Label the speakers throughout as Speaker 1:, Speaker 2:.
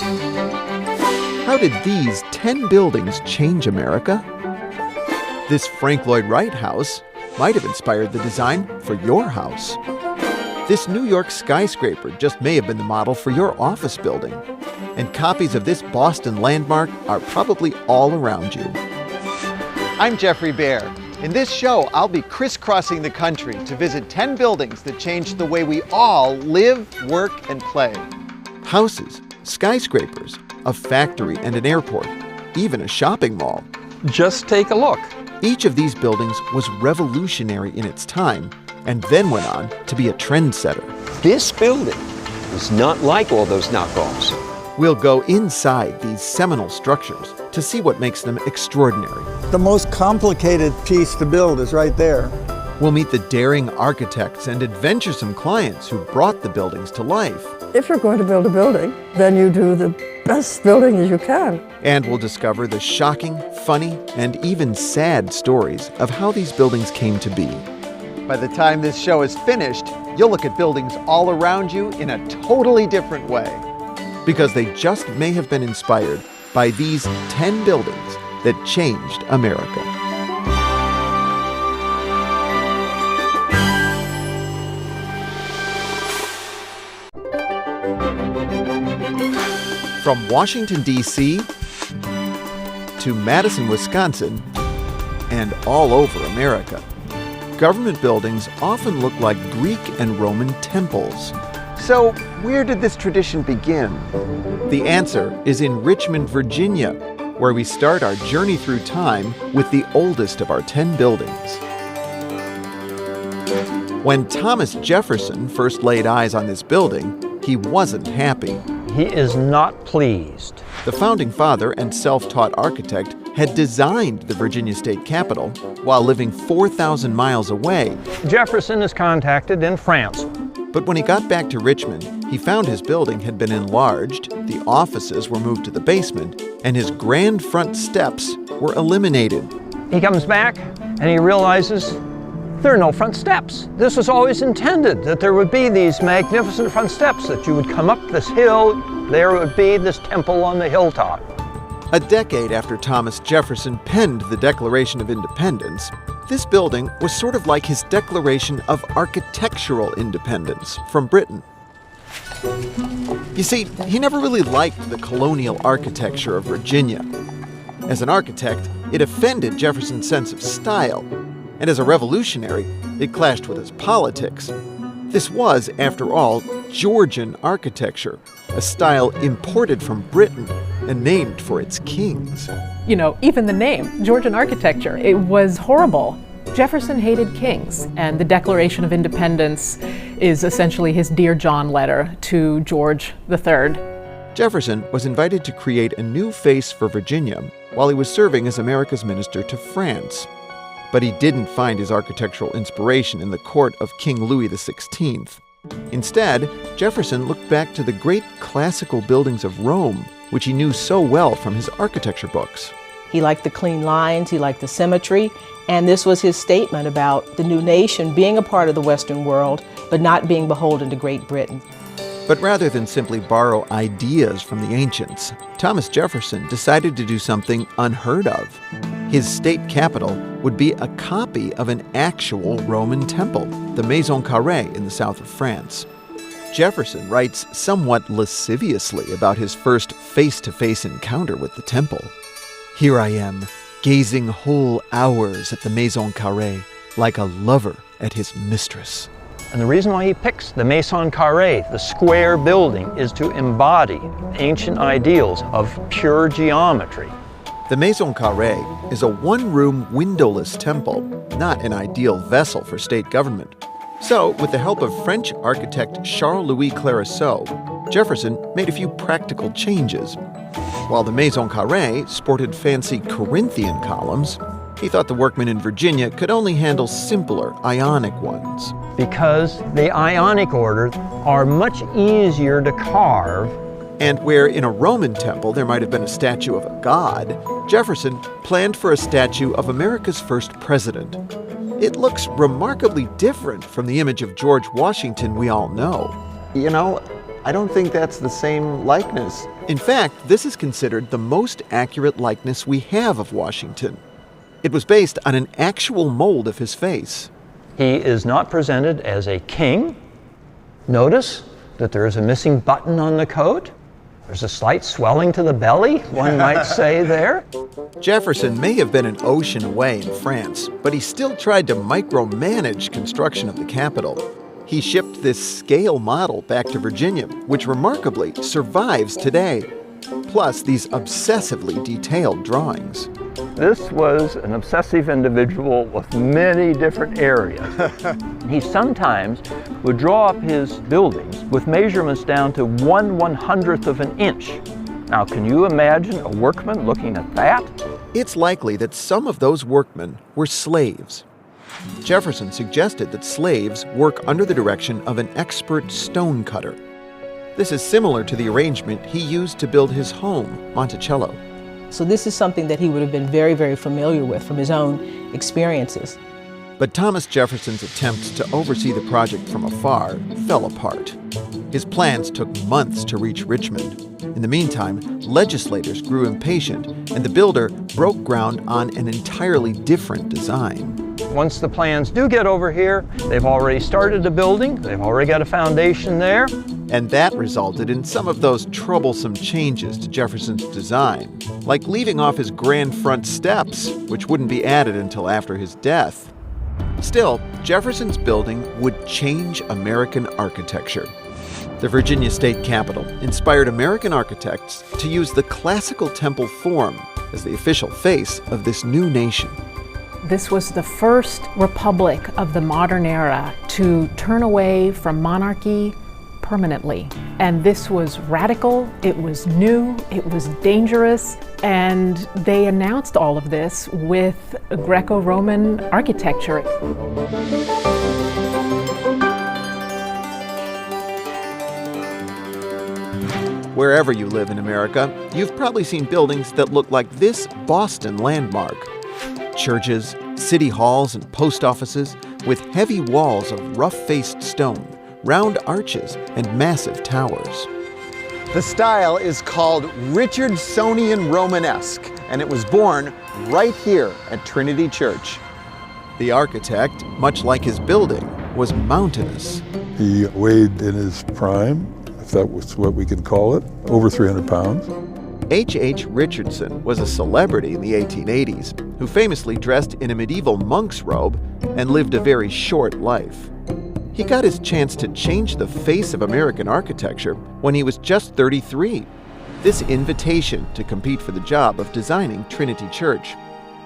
Speaker 1: How did these 10 buildings change America? This Frank Lloyd Wright house might have inspired the design for your house. This New York skyscraper just may have been the model for your office building. And copies of this Boston landmark are probably all around you. I'm Jeffrey Baer. In this show, I'll be crisscrossing the country to visit 10 buildings that changed the way we all live, work, and play. Houses, skyscrapers, a factory and an airport, even a shopping mall.
Speaker 2: Just take a look.
Speaker 1: Each of these buildings was revolutionary in its time and then went on to be a trendsetter.
Speaker 2: This building is not like all those knockoffs.
Speaker 1: We'll go inside these seminal structures to see what makes them extraordinary.
Speaker 3: The most complicated piece to build is right there.
Speaker 1: We'll meet the daring architects and adventuresome clients who brought the buildings to life.
Speaker 4: If you're going to build a building, then you do the best building as you can.
Speaker 1: And we'll discover the shocking, funny, and even sad stories of how these buildings came to be. By the time this show is finished, you'll look at buildings all around you in a totally different way. Because they just may have been inspired by these 10 buildings that changed America. From Washington, D.C. to Madison, Wisconsin, and all over America, government buildings often look like Greek and Roman temples. So, where did this tradition begin? The answer is in Richmond, Virginia, where we start our journey through time with the oldest of our 10 buildings. When Thomas Jefferson first laid eyes on this building, he wasn't happy.
Speaker 2: He is not pleased.
Speaker 1: The founding father and self-taught architect had designed the Virginia State Capitol while living 4,000 miles away.
Speaker 2: Jefferson is contacted in France.
Speaker 1: But when he got back to Richmond, he found his building had been enlarged, the offices were moved to the basement, and his grand front steps were eliminated.
Speaker 2: He comes back and he realizes there are no front steps. This was always intended, that there would be these magnificent front steps, that you would come up this hill, there would be this temple on the hilltop.
Speaker 1: A decade after Thomas Jefferson penned the Declaration of Independence, this building was sort of like his declaration of architectural independence from Britain. You see, he never really liked the colonial architecture of Virginia. As an architect, it offended Jefferson's sense of style, and as a revolutionary, it clashed with his politics. This was, after all, Georgian architecture, a style imported from Britain and named for its kings.
Speaker 5: You know, even the name, Georgian architecture, it was horrible. Jefferson hated kings, and the Declaration of Independence is essentially his Dear John letter to George III.
Speaker 1: Jefferson was invited to create a new face for Virginia while he was serving as America's minister to France. But he didn't find his architectural inspiration in the court of King Louis XVI. Instead, Jefferson looked back to the great classical buildings of Rome, which he knew so well from his architecture books.
Speaker 6: He liked the clean lines, he liked the symmetry, and this was his statement about the new nation being a part of the Western world, but not being beholden to Great Britain.
Speaker 1: But rather than simply borrow ideas from the ancients, Thomas Jefferson decided to do something unheard of. His state capitol would be a copy of an actual Roman temple, the Maison Carrée in the south of France. Jefferson writes somewhat lasciviously about his first face-to-face encounter with the temple. Here I am, gazing whole hours at the Maison Carrée, like a lover at his mistress.
Speaker 2: And the reason why he picks the Maison Carrée, the square building, is to embody ancient ideals of pure geometry.
Speaker 1: The Maison Carrée is a one-room, windowless temple, not an ideal vessel for state government. So, with the help of French architect Charles-Louis Clereceau, Jefferson made a few practical changes. While the Maison Carrée sported fancy Corinthian columns, he thought the workmen in Virginia could only handle simpler, Ionic ones.
Speaker 2: Because the Ionic order are much easier to carve.
Speaker 1: And where in a Roman temple there might have been a statue of a god, Jefferson planned for a statue of America's first president. It looks remarkably different from the image of George Washington we all know.
Speaker 2: You know,
Speaker 7: I don't think that's the same likeness.
Speaker 1: In fact, this is considered the most accurate likeness we have of Washington. It was based on an actual mold of his face.
Speaker 2: He is not presented as a king. Notice that there is a missing button on the coat. There's a slight swelling to the belly, one might say there.
Speaker 1: Jefferson may have been an ocean away in France, but he still tried to micromanage construction of the Capitol. He shipped this scale model back to Virginia, which remarkably survives today. Plus these obsessively detailed drawings.
Speaker 2: This was an obsessive individual with many different areas. He sometimes would draw up his buildings with measurements down to 1/100th of an inch. Now, can you imagine a workman looking at that?
Speaker 1: It's likely that some of those workmen were slaves. Jefferson suggested that slaves work under the direction of an expert stone cutter. This is similar to the arrangement he used to build his home, Monticello.
Speaker 6: So this is something that he would have been very, very familiar with from his own experiences.
Speaker 1: But Thomas Jefferson's attempts to oversee the project from afar fell apart. His plans took months to reach Richmond. In the meantime, legislators grew impatient, and the builder broke ground on an entirely different design.
Speaker 2: Once the plans do get over here, they've already started the building, they've already got a foundation there.
Speaker 1: And that resulted in some of those troublesome changes to Jefferson's design, like leaving off his grand front steps, which wouldn't be added until after his death. Still, Jefferson's building would change American architecture. The Virginia State Capitol inspired American architects to use the classical temple form as the official face of this new nation.
Speaker 5: This was the first republic of the modern era to turn away from monarchy permanently. And this was radical, it was new, it was dangerous, and they announced all of this with Greco-Roman architecture.
Speaker 1: Wherever you live in America, you've probably seen buildings that look like this Boston landmark. Churches, city halls, and post offices with heavy walls of rough-faced stone, round arches, and massive towers.
Speaker 7: The style is called Richardsonian Romanesque, and it was born right here at Trinity Church.
Speaker 1: The architect, much like his building, was mountainous.
Speaker 8: He weighed in his prime, if that was what we can call it, over 300 pounds.
Speaker 1: H.H. Richardson was a celebrity in the 1880s who famously dressed in a medieval monk's robe and lived a very short life. He got his chance to change the face of American architecture when he was just 33. This invitation to compete for the job of designing Trinity Church.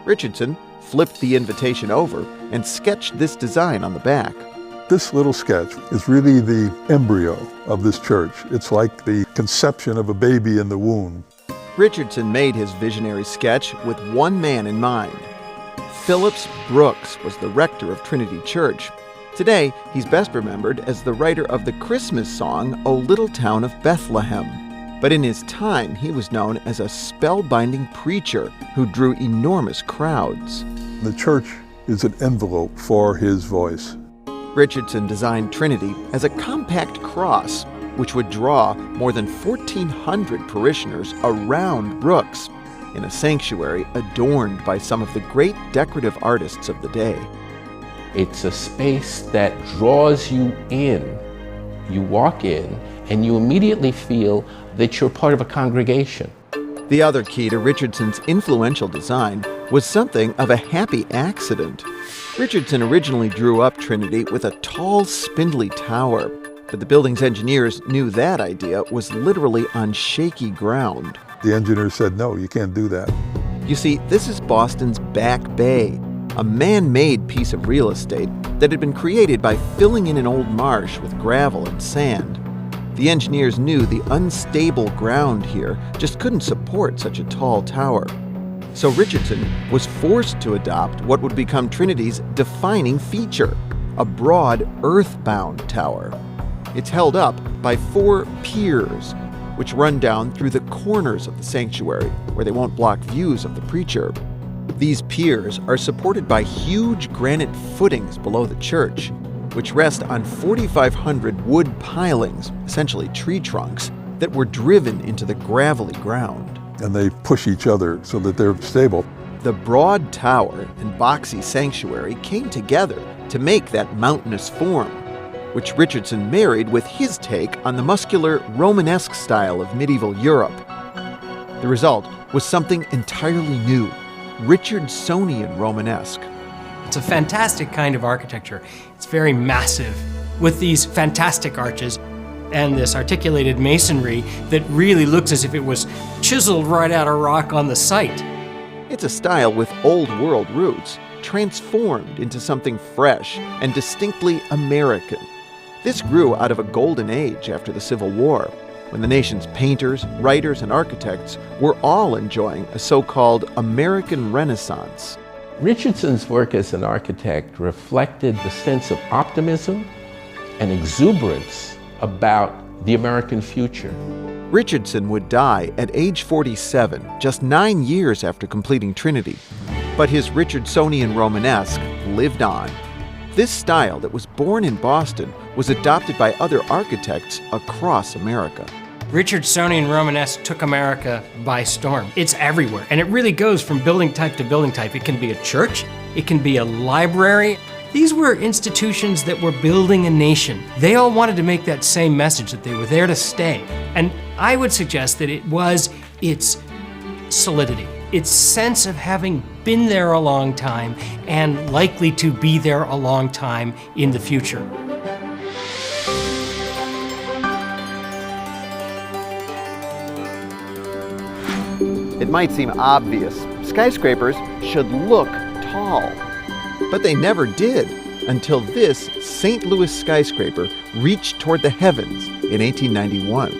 Speaker 1: Richardson flipped the invitation over and sketched this design on the back.
Speaker 8: This little sketch is really the embryo of this church. It's like the conception of a baby in the womb.
Speaker 1: Richardson made his visionary sketch with one man in mind. Phillips Brooks was the rector of Trinity Church. Today, he's best remembered as the writer of the Christmas song, O Little Town of Bethlehem. But in his time, he was known as a spellbinding preacher who drew enormous crowds.
Speaker 8: The church is an envelope for his voice.
Speaker 1: Richardson designed Trinity as a compact cross, which would draw more than 1,400 parishioners around Brooks in a sanctuary adorned by some of the great decorative artists of the day.
Speaker 9: It's a space that draws you in. You walk in and you immediately feel that you're part of a congregation.
Speaker 1: The other key to Richardson's influential design was something of a happy accident. Richardson originally drew up Trinity with a tall, spindly tower, but the building's engineers knew that idea was literally on shaky ground.
Speaker 8: The engineer said, no, you can't do that.
Speaker 1: You see, this is Boston's Back Bay, a man-made piece of real estate that had been created by filling in an old marsh with gravel and sand. The engineers knew the unstable ground here just couldn't support such a tall tower. So Richardson was forced to adopt what would become Trinity's defining feature, a broad, earthbound tower. It's held up by 4 piers, which run down through the corners of the sanctuary, where they won't block views of the preacher. These piers are supported by huge granite footings below the church. which rest on 4,500 wood pilings, essentially tree trunks, that were driven into the gravelly ground.
Speaker 8: And they push each other so that they're stable.
Speaker 1: The broad tower and boxy sanctuary came together to make that mountainous form, which Richardson married with his take on the muscular Romanesque style of medieval Europe. The result was something entirely new, Richardsonian Romanesque.
Speaker 10: It's a fantastic kind of architecture. It's very massive, with these fantastic arches and this articulated masonry that really looks as if it was chiseled right out of rock on the site.
Speaker 1: It's a style with old world roots, transformed into something fresh and distinctly American. This grew out of a golden age after the Civil War, when the nation's painters, writers, and architects were all enjoying a so-called American Renaissance.
Speaker 9: Richardson's work as an architect reflected the sense of optimism and exuberance about the American future.
Speaker 1: Richardson would die at age 47, just 9 years after completing Trinity. But his Richardsonian Romanesque lived on. This style that was born in Boston was adopted by other architects across America.
Speaker 10: Richardsonian Romanesque took America by storm. It's everywhere, and it really goes from building type to building type. It can be a church, it can be a library. These were institutions that were building a nation. They all wanted to make that same message, that they were there to stay. And I would suggest that it was its solidity, its sense of having been there a long time and likely to be there a long time in the future.
Speaker 7: It might seem obvious. Skyscrapers should look tall.
Speaker 1: But they never did, until this St. Louis skyscraper reached toward the heavens in 1891.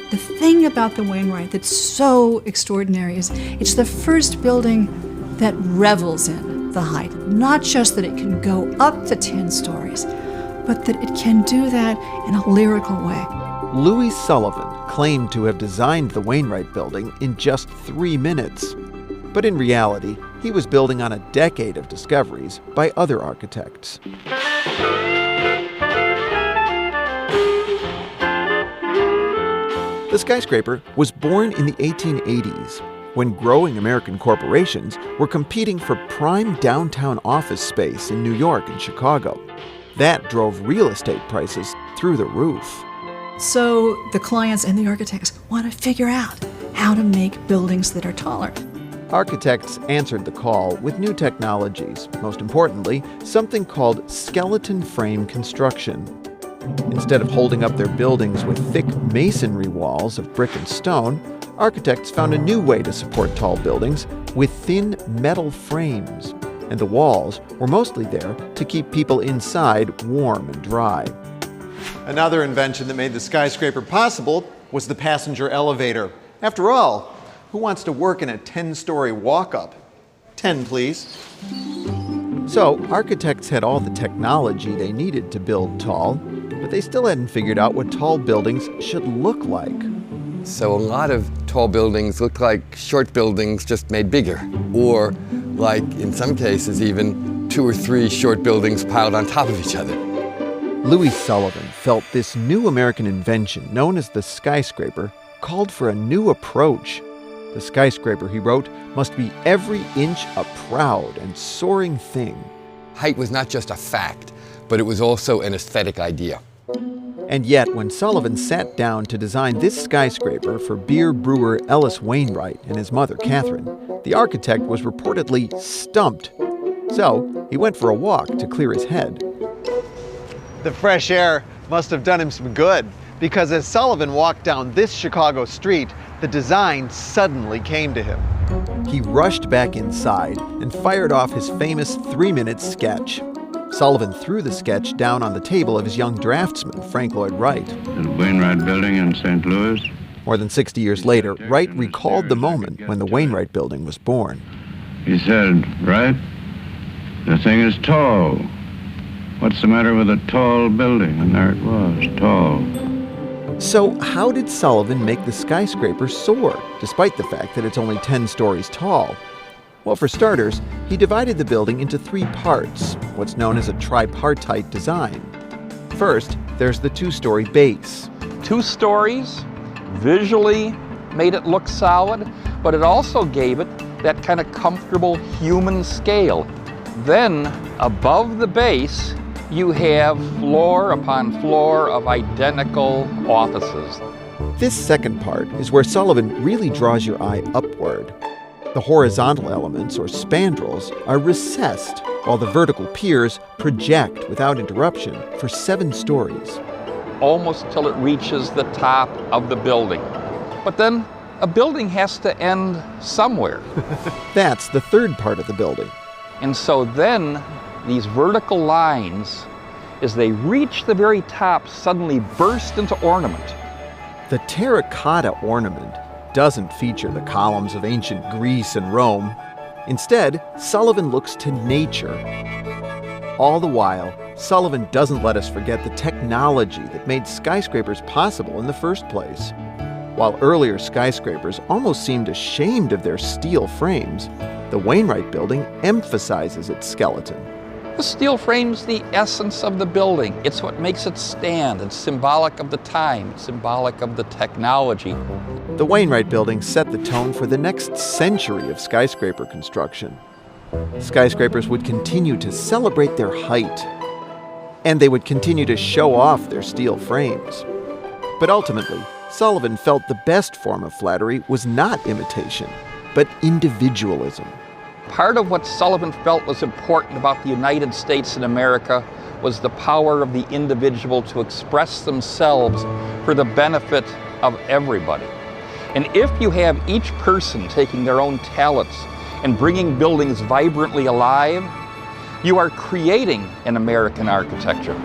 Speaker 11: The thing about the Wainwright that's so extraordinary is it's the first building that revels in the height. Not just that it can go up to 10 stories, but that it can do that in a lyrical way.
Speaker 1: Louis Sullivan claimed to have designed the Wainwright building in just 3 minutes. But in reality, he was building on a decade of discoveries by other architects. The skyscraper was born in the 1880s, when growing American corporations were competing for prime downtown office space in New York and Chicago. That drove real estate prices through the roof.
Speaker 11: So the clients and the architects want to figure out how to make buildings that are taller.
Speaker 1: Architects answered the call with new technologies, most importantly, something called skeleton frame construction. Instead of holding up their buildings with thick masonry walls of brick and stone, architects found a new way to support tall buildings with thin metal frames, and the walls were mostly there to keep people inside warm and dry.
Speaker 7: Another invention that made the skyscraper possible was the passenger elevator. After all, who wants to work in a 10-story walk-up? 10, please.
Speaker 1: So, architects had all the technology they needed to build tall, but they still hadn't figured out what tall buildings should look like.
Speaker 12: So a lot of tall buildings looked like short buildings just made bigger, or like, in some cases, even 2 or 3 short buildings piled on top of each other.
Speaker 1: Louis Sullivan felt this new American invention, known as the skyscraper, called for a new approach. The skyscraper, he wrote, must be every inch a proud and soaring thing.
Speaker 12: Height was not just a fact, but it was also an aesthetic idea.
Speaker 1: And yet, when Sullivan sat down to design this skyscraper for beer brewer Ellis Wainwright and his mother, Catherine, the architect was reportedly stumped. So he went for a walk to clear his head.
Speaker 7: The fresh air must have done him some good, because as Sullivan walked down this Chicago street, the design suddenly came to him.
Speaker 1: He rushed back inside and fired off his famous 3-minute sketch. Sullivan threw the sketch down on the table of his young draftsman, Frank Lloyd Wright.
Speaker 13: The Wainwright Building in St. Louis.
Speaker 1: More than 60 years later, Wright recalled the moment when the Wainwright Building was born.
Speaker 13: He said, "Wright, the thing is tall. What's the matter with a tall building?" And there it was, tall.
Speaker 1: So how did Sullivan make the skyscraper soar, despite the fact that it's only 10 stories tall? Well, for starters, he divided the building into 3 parts, what's known as a tripartite design. First, there's the two-story base.
Speaker 14: 2 stories, visually made it look solid, but it also gave it that kind of comfortable human scale. Then, above the base, you have floor upon floor of identical offices.
Speaker 1: This second part is where Sullivan really draws your eye upward. The horizontal elements, or spandrels, are recessed, while the vertical piers project without interruption for 7 stories.
Speaker 14: Almost till it reaches the top of the building. But then, a building has to end somewhere.
Speaker 1: That's the third part of the building.
Speaker 14: And so then, these vertical lines, as they reach the very top, suddenly burst into ornament.
Speaker 1: The terracotta ornament doesn't feature the columns of ancient Greece and Rome. Instead, Sullivan looks to nature. All the while, Sullivan doesn't let us forget the technology that made skyscrapers possible in the first place. While earlier skyscrapers almost seemed ashamed of their steel frames, the Wainwright Building emphasizes its skeleton.
Speaker 14: The steel frame's the essence of the building. It's what makes it stand. It's symbolic of the time, it's symbolic of the technology.
Speaker 1: The Wainwright Building set the tone for the next century of skyscraper construction. Skyscrapers would continue to celebrate their height, and they would continue to show off their steel frames. But ultimately, Sullivan felt the best form of flattery was not imitation, but individualism.
Speaker 14: Part of what Sullivan felt was important about the United States and America was the power of the individual to express themselves for the benefit of everybody. And if you have each person taking their own talents and bringing buildings vibrantly alive, you are creating an American architecture.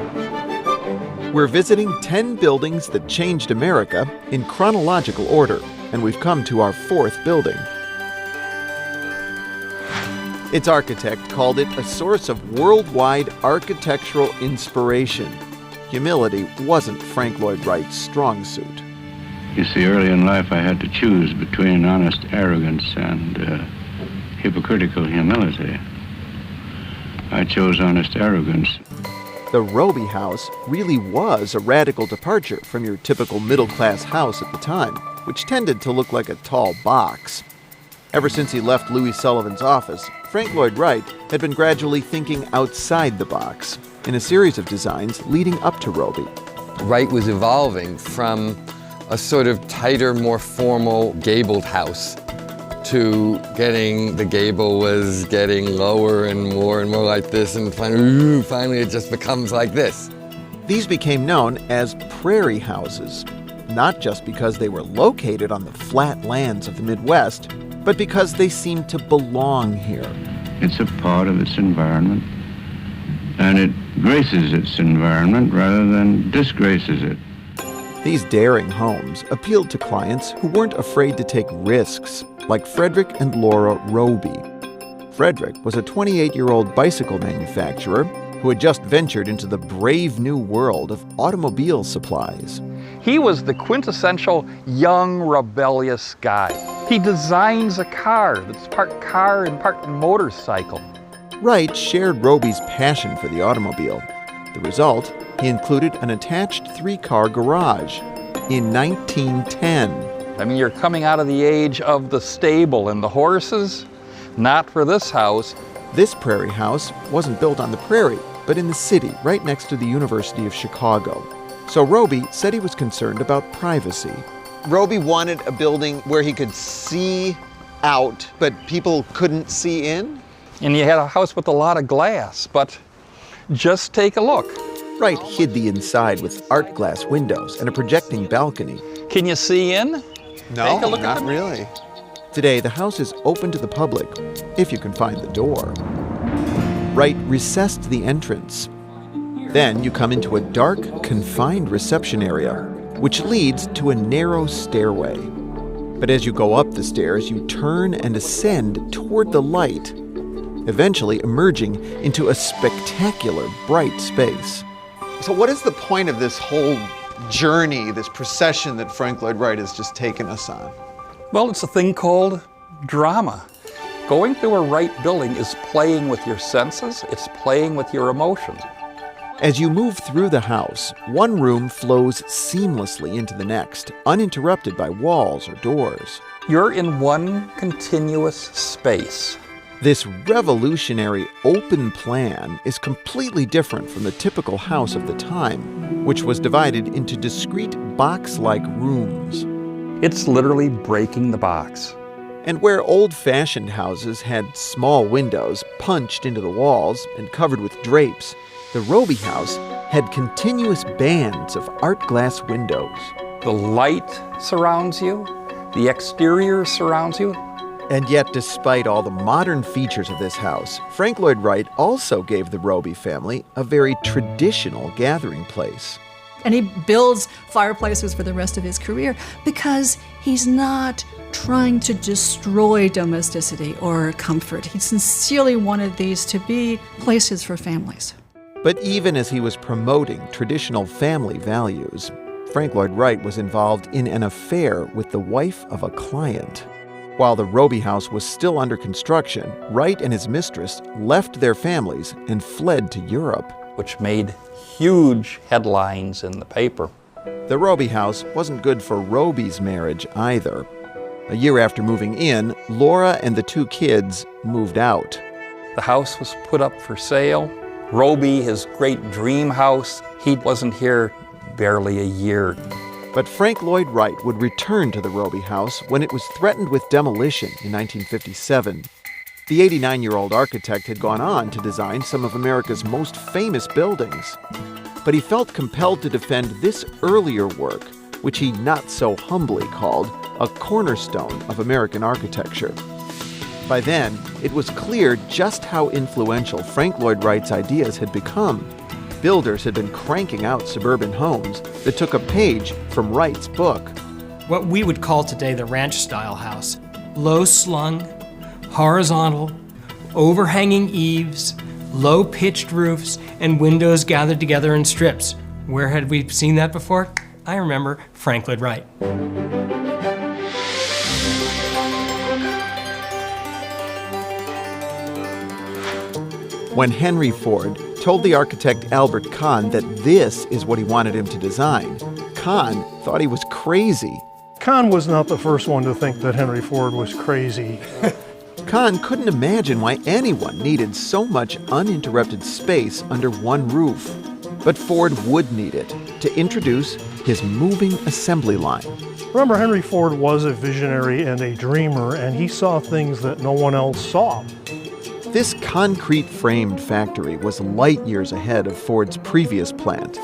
Speaker 1: We're visiting 10 buildings that changed America in chronological order, and we've come to our 4th building. Its architect called it a source of worldwide architectural inspiration. Humility wasn't Frank Lloyd Wright's strong suit.
Speaker 13: You see, early in life I had to choose between honest arrogance and hypocritical humility. I chose honest arrogance.
Speaker 1: The Robey House really was a radical departure from your typical middle-class house at the time, which tended to look like a tall box. Ever since he left Louis Sullivan's office, Frank Lloyd Wright had been gradually thinking outside the box in a series of designs leading up to Robey.
Speaker 12: Wright was evolving from a sort of tighter, more formal gabled house to getting, the gable was getting lower and more like this, and finally it just becomes like this.
Speaker 1: These became known as prairie houses, not just because they were located on the flat lands of the Midwest, but because they seemed to belong here.
Speaker 13: It's a part of its environment, and it graces its environment rather than disgraces it.
Speaker 1: These daring homes appealed to clients who weren't afraid to take risks, like Frederick and Laura Robey. Frederick was a 28-year-old bicycle manufacturer who had just ventured into the brave new world of automobile supplies.
Speaker 14: He was the quintessential young, rebellious guy. He designs a car that's part car and part motorcycle.
Speaker 1: Wright shared Robey's passion for the automobile. The result, he included an attached 3-car garage in 1910.
Speaker 14: I mean, you're coming out of the age of the stable and the horses. Not for this house.
Speaker 1: This prairie house wasn't built on the prairie, but in the city, right next to the University of Chicago. So Robey said he was concerned about privacy.
Speaker 7: Robey wanted a building where he could see out, but people couldn't see in?
Speaker 14: And you had a house with a lot of glass, but just take a look.
Speaker 1: Wright hid the inside with art glass windows and a projecting balcony.
Speaker 14: Can you see in?
Speaker 7: No,
Speaker 14: Take a look
Speaker 7: not
Speaker 14: at
Speaker 7: really.
Speaker 1: Today, the house is open to the public, if you can find the door. Wright recessed the entrance. Then you come into a dark, confined reception area, which leads to a narrow stairway. But as you go up the stairs, you turn and ascend toward the light, eventually emerging into a spectacular, bright space.
Speaker 7: So what is the point of this whole journey, this procession that Frank Lloyd Wright has just taken us on?
Speaker 14: Well, it's a thing called drama. Going through a Wright building is playing with your senses, it's playing with your emotions.
Speaker 1: As you move through the house, one room flows seamlessly into the next, uninterrupted by walls or doors.
Speaker 14: You're in one continuous space.
Speaker 1: This revolutionary open plan is completely different from the typical house of the time, which was divided into discrete box-like rooms.
Speaker 14: It's literally breaking the box.
Speaker 1: And where old-fashioned houses had small windows punched into the walls and covered with drapes, the Roby house had continuous bands of art glass windows.
Speaker 14: The light surrounds you, the exterior surrounds you.
Speaker 1: And yet, despite all the modern features of this house, Frank Lloyd Wright also gave the Roby family a very traditional gathering place.
Speaker 11: And he builds fireplaces for the rest of his career because he's not trying to destroy domesticity or comfort. He sincerely wanted these to be places for families.
Speaker 1: But even as he was promoting traditional family values, Frank Lloyd Wright was involved in an affair with the wife of a client. While the Roby house was still under construction, Wright and his mistress left their families and fled to Europe,
Speaker 14: which made huge headlines in the paper.
Speaker 1: The Roby house wasn't good for Roby's marriage either. A year after moving in, Laura and the 2 kids moved out.
Speaker 14: The house was put up for sale. Roby, his great dream house, he wasn't here barely a year.
Speaker 1: But Frank Lloyd Wright would return to the Roby house when it was threatened with demolition in 1957. The 89-year-old architect had gone on to design some of America's most famous buildings. But he felt compelled to defend this earlier work, which he not so humbly called a cornerstone of American architecture. By then, it was clear just how influential Frank Lloyd Wright's ideas had become. Builders had been cranking out suburban homes that took a page from Wright's book.
Speaker 10: What we would call today the ranch-style house. Low-slung, horizontal, overhanging eaves, low-pitched roofs, and windows gathered together in strips. Where had we seen that before? I remember Frank Lloyd Wright.
Speaker 1: When Henry Ford told the architect Albert Kahn that this is what he wanted him to design, Kahn thought he was crazy.
Speaker 15: Kahn was not the first one to think that Henry Ford was crazy.
Speaker 1: Kahn couldn't imagine why anyone needed so much uninterrupted space under one roof. But Ford would need it to introduce his moving assembly line.
Speaker 15: Remember, Henry Ford was a visionary and a dreamer, and he saw things that no one else saw.
Speaker 1: This concrete-framed factory was light years ahead of Ford's previous plant.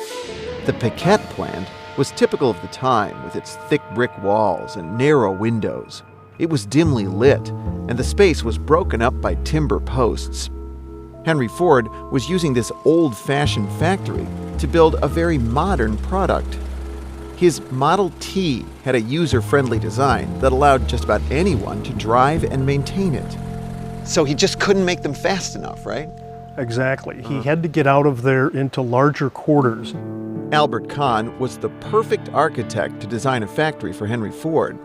Speaker 1: The Piquette plant was typical of the time, with its thick brick walls and narrow windows. It was dimly lit, and the space was broken up by timber posts. Henry Ford was using this old-fashioned factory to build a very modern product. His Model T had a user-friendly design that allowed just about anyone to drive and maintain it. So he just couldn't make them fast enough, right?
Speaker 15: Exactly. He had to get out of there into larger quarters.
Speaker 1: Albert Kahn was the perfect architect to design a factory for Henry Ford.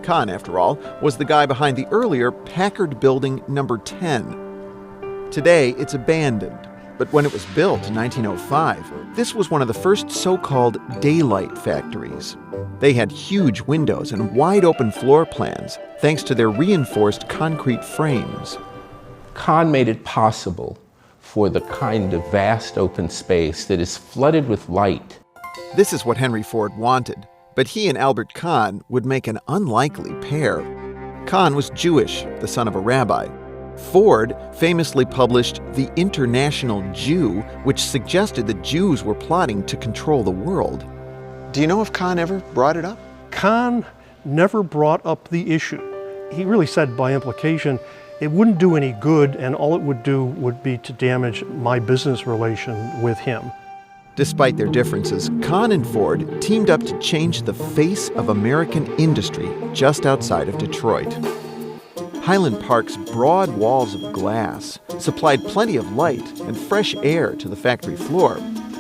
Speaker 1: Kahn, after all, was the guy behind the earlier Packard Building Number 10. Today, it's abandoned, but when it was built in 1905, this was one of the first so-called daylight factories. They had huge windows and wide-open floor plans, thanks to their reinforced concrete frames.
Speaker 9: Kahn made it possible for the kind of vast open space that is flooded with light.
Speaker 1: This is what Henry Ford wanted, but he and Albert Kahn would make an unlikely pair. Kahn was Jewish, the son of a rabbi. Ford famously published The International Jew, which suggested that Jews were plotting to control the world. Do you know if Kahn ever brought it up?
Speaker 15: Kahn never brought up the issue. He really said by implication, it wouldn't do any good, and all it would do would be to damage my business relation with him.
Speaker 1: Despite their differences, Kahn and Ford teamed up to change the face of American industry just outside of Detroit. Highland Park's broad walls of glass supplied plenty of light and fresh air to the factory floor,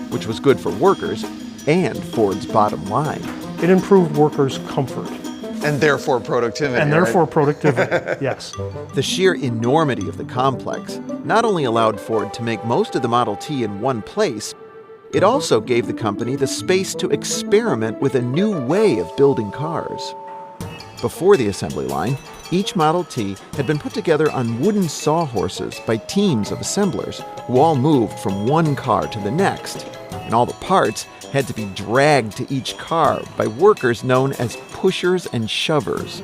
Speaker 1: which was good for workers and Ford's bottom line.
Speaker 15: It improved workers' comfort.
Speaker 7: And therefore productivity.
Speaker 15: And therefore productivity, yes.
Speaker 1: The sheer enormity of the complex not only allowed Ford to make most of the Model T in one place, it also gave the company the space to experiment with a new way of building cars. Before the assembly line, each Model T had been put together on wooden sawhorses by teams of assemblers who all moved from one car to the next, and all the parts had to be dragged to each car by workers known as pushers and shovers,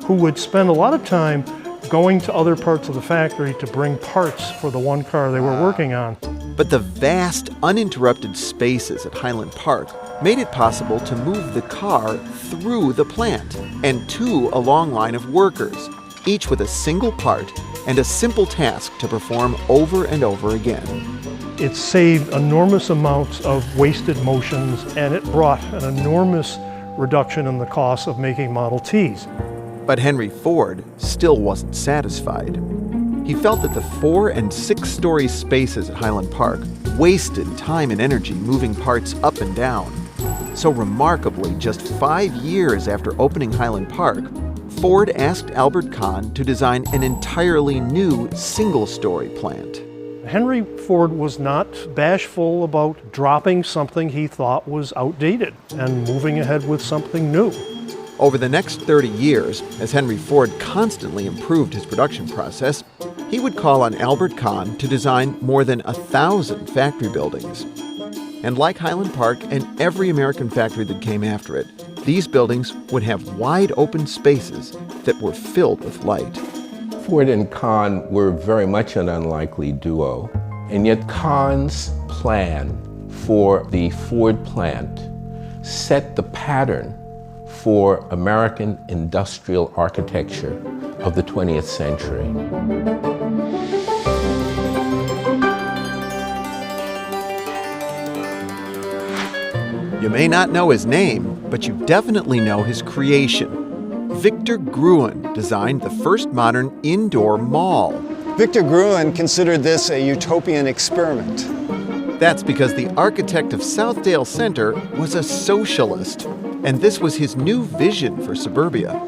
Speaker 15: who would spend a lot of time going to other parts of the factory to bring parts for the one car they were working on.
Speaker 1: But the vast, uninterrupted spaces at Highland Park made it possible to move the car through the plant and to a long line of workers, each with a single part and a simple task to perform over and over again.
Speaker 15: It saved enormous amounts of wasted motions, and it brought an enormous reduction in the cost of making Model Ts.
Speaker 1: But Henry Ford still wasn't satisfied. He felt that the 4- and 6-story spaces at Highland Park wasted time and energy moving parts up and down. So remarkably, just 5 years after opening Highland Park, Ford asked Albert Kahn to design an entirely new single-story plant.
Speaker 15: Henry Ford was not bashful about dropping something he thought was outdated and moving ahead with something new.
Speaker 1: Over the next 30 years, as Henry Ford constantly improved his production process, he would call on Albert Kahn to design more than 1,000 factory buildings. And like Highland Park and every American factory that came after it, these buildings would have wide open spaces that were filled with light.
Speaker 9: Ford and Kahn were very much an unlikely duo, and yet Kahn's plan for the Ford plant set the pattern for American industrial architecture of the 20th century.
Speaker 1: You may not know his name, but you definitely know his creation. Victor Gruen designed the first modern indoor mall.
Speaker 3: Victor Gruen considered this a utopian experiment.
Speaker 1: That's because the architect of Southdale Center was a socialist, and this was his new vision for suburbia.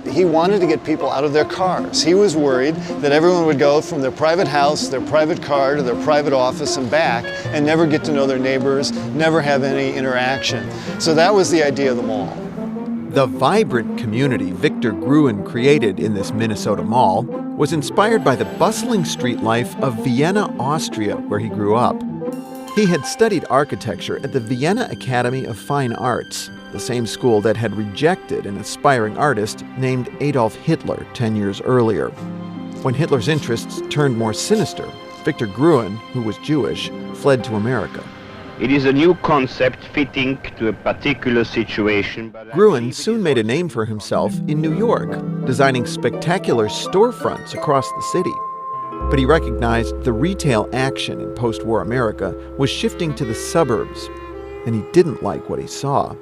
Speaker 3: He wanted to get people out of their cars. He was worried that everyone would go from their private house, their private car, to their private office and back, and never get to know their neighbors, never have any interaction. So that was the idea of the mall.
Speaker 1: The vibrant community Victor Gruen created in this Minnesota mall was inspired by the bustling street life of Vienna, Austria, where he grew up. He had studied architecture at the Vienna Academy of Fine Arts, the same school that had rejected an aspiring artist named Adolf Hitler 10 years earlier. When Hitler's interests turned more sinister, Victor Gruen, who was Jewish, fled to America.
Speaker 16: It is a new concept fitting to a particular situation.
Speaker 1: Gruen soon made a name for himself in New York, designing spectacular storefronts across the city. But he recognized the retail action in post-war America was shifting to the suburbs, and he didn't like what he saw.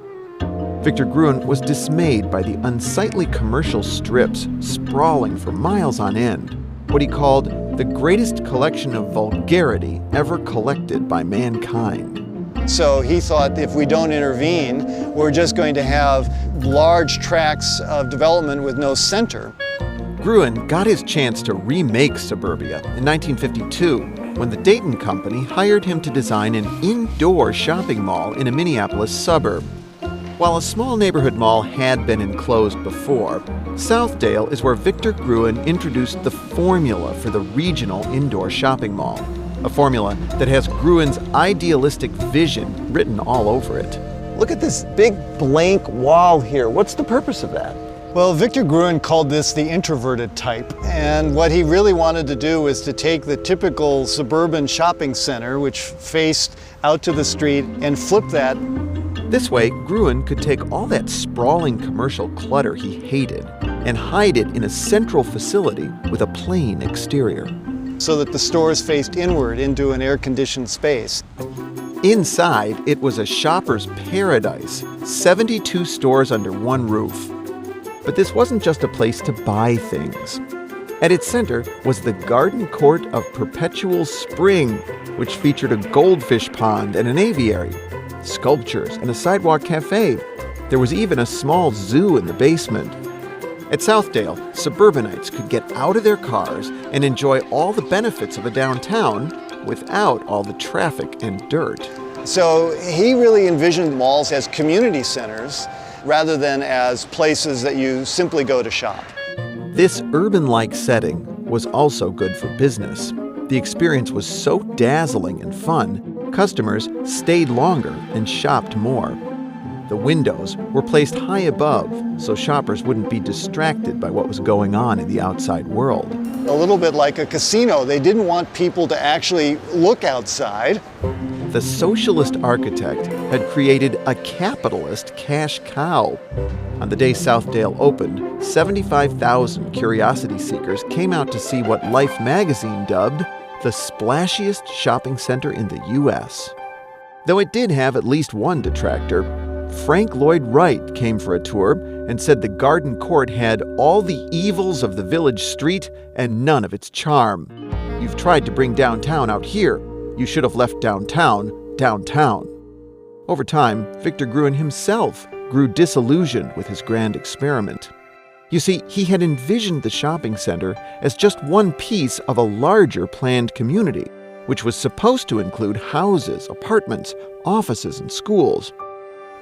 Speaker 1: Victor Gruen was dismayed by the unsightly commercial strips sprawling for miles on end, what he called the greatest collection of vulgarity ever collected by mankind.
Speaker 3: So he thought if we don't intervene, we're just going to have large tracts of development with no center.
Speaker 1: Gruen got his chance to remake suburbia in 1952 when the Dayton Company hired him to design an indoor shopping mall in a Minneapolis suburb. While a small neighborhood mall had been enclosed before, Southdale is where Victor Gruen introduced the formula for the regional indoor shopping mall, a formula that has Gruen's idealistic vision written all over it.
Speaker 3: Look at this big blank wall here. What's the purpose of that? Well, Victor Gruen called this the introverted type, and what he really wanted to do was to take the typical suburban shopping center, which faced out to the street, and flip that.
Speaker 1: This way, Gruen could take all that sprawling commercial clutter he hated and hide it in a central facility with a plain exterior,
Speaker 3: so that the stores faced inward into an air-conditioned space.
Speaker 1: Inside, it was a shopper's paradise, 72 stores under one roof. But this wasn't just a place to buy things. At its center was the Garden Court of Perpetual Spring, which featured a goldfish pond and an aviary, sculptures and a sidewalk cafe. There was even a small zoo in the basement, At Southdale, suburbanites could get out of their cars and enjoy all the benefits of a downtown without all the traffic and dirt.
Speaker 3: So he really envisioned malls as community centers rather than as places that you simply go to shop.
Speaker 1: This urban-like setting was also good for business. The experience was so dazzling and fun, customers stayed longer and shopped more. The windows were placed high above so shoppers wouldn't be distracted by what was going on in the outside world.
Speaker 3: A little bit like a casino. They didn't want people to actually look outside.
Speaker 1: The socialist architect had created a capitalist cash cow. On the day Southdale opened, 75,000 curiosity seekers came out to see what Life magazine dubbed the splashiest shopping center in the U.S. Though it did have at least one detractor, Frank Lloyd Wright came for a tour and said the Garden Court had all the evils of the village street and none of its charm. You've tried to bring downtown out here. You should have left downtown, downtown. Over time, Victor Gruen himself grew disillusioned with his grand experiment. You see, he had envisioned the shopping center as just one piece of a larger planned community, which was supposed to include houses, apartments, offices, and schools.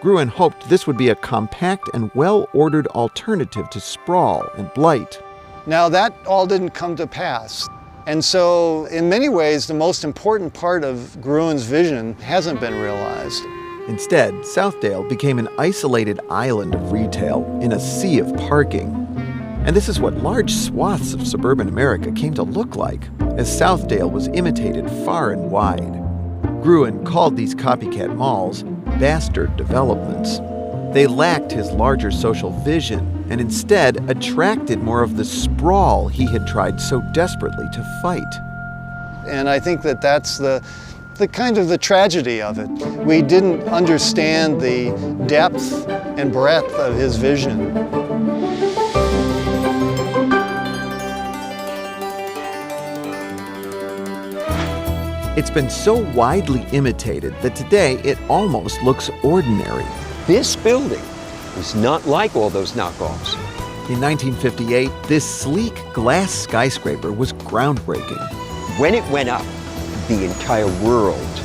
Speaker 1: Gruen hoped this would be a compact and well-ordered alternative to sprawl and blight.
Speaker 3: Now that all didn't come to pass. And so, in many ways, the most important part of Gruen's vision hasn't been realized.
Speaker 1: Instead, Southdale became an isolated island of retail in a sea of parking. And this is what large swaths of suburban America came to look like, as Southdale was imitated far and wide. Gruen called these copycat malls bastard developments. They lacked his larger social vision and instead attracted more of the sprawl he had tried so desperately to fight.
Speaker 3: And I think that that's the kind of the tragedy of it. We didn't understand the depth and breadth of his vision.
Speaker 1: It's been so widely imitated that today it almost looks ordinary.
Speaker 17: This building is not like all those knockoffs.
Speaker 1: In 1958, this sleek glass skyscraper was groundbreaking.
Speaker 17: When it went up, the entire world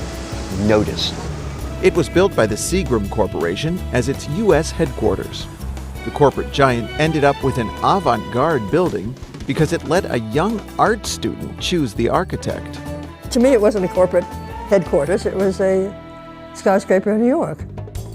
Speaker 17: noticed.
Speaker 1: It was built by the Seagram Corporation as its U.S. headquarters. The corporate giant ended up with an avant-garde building because it let a young art student choose the architect.
Speaker 4: To me, it wasn't a corporate headquarters. It was a skyscraper in New York.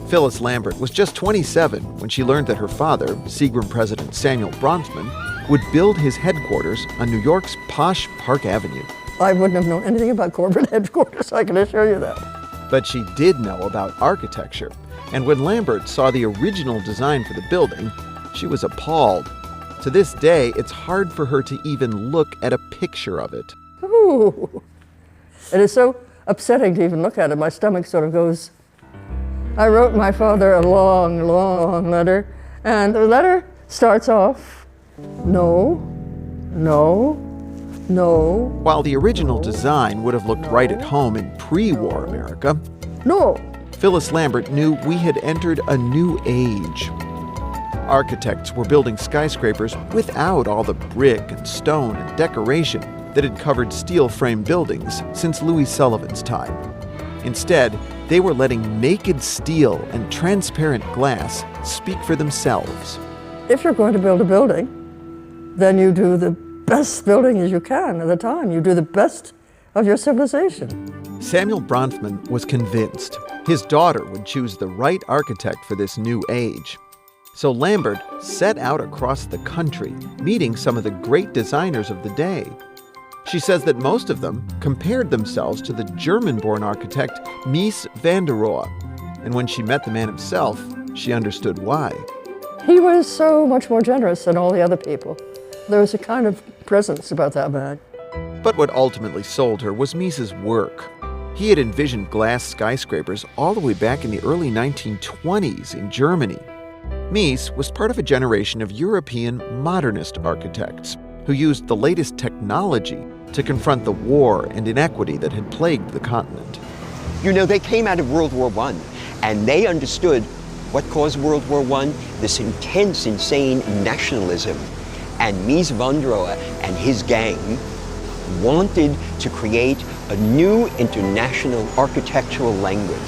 Speaker 1: Phyllis Lambert was just 27 when she learned that her father, Seagram president Samuel Bronfman, would build his headquarters on New York's posh Park Avenue.
Speaker 4: I wouldn't have known anything about corporate headquarters, I can assure you that.
Speaker 1: But she did know about architecture, and when Lambert saw the original design for the building, she was appalled. To this day, it's hard for her to even look at a picture of it.
Speaker 4: Ooh. It is so upsetting to even look at it. My stomach sort of goes. I wrote my father a long, long letter, and the letter starts off, no, no, no.
Speaker 1: While the original design would have looked right at home in pre-war America,
Speaker 4: no.
Speaker 1: Phyllis Lambert knew we had entered a new age. Architects were building skyscrapers without all the brick and stone and decoration that had covered steel-frame buildings since Louis Sullivan's time. Instead, they were letting naked steel and transparent glass speak for themselves.
Speaker 4: If you're going to build a building, then you do the best building as you can at the time. You do the best of your civilization.
Speaker 1: Samuel Bronfman was convinced his daughter would choose the right architect for this new age. So Lambert set out across the country, meeting some of the great designers of the day. She says that most of them compared themselves to the German-born architect Mies van der Rohe. And when she met the man himself, she understood why.
Speaker 4: He was so much more generous than all the other people. There was a kind of presence about that man.
Speaker 1: But what ultimately sold her was Mies's work. He had envisioned glass skyscrapers all the way back in the early 1920s in Germany. Mies was part of a generation of European modernist architects who used the latest technology to confront the war and inequity that had plagued the continent.
Speaker 17: You know, they came out of World War I, and they understood What caused World War I? This intense, insane nationalism. And Mies van der Rohe and his gang wanted to create a new international architectural language.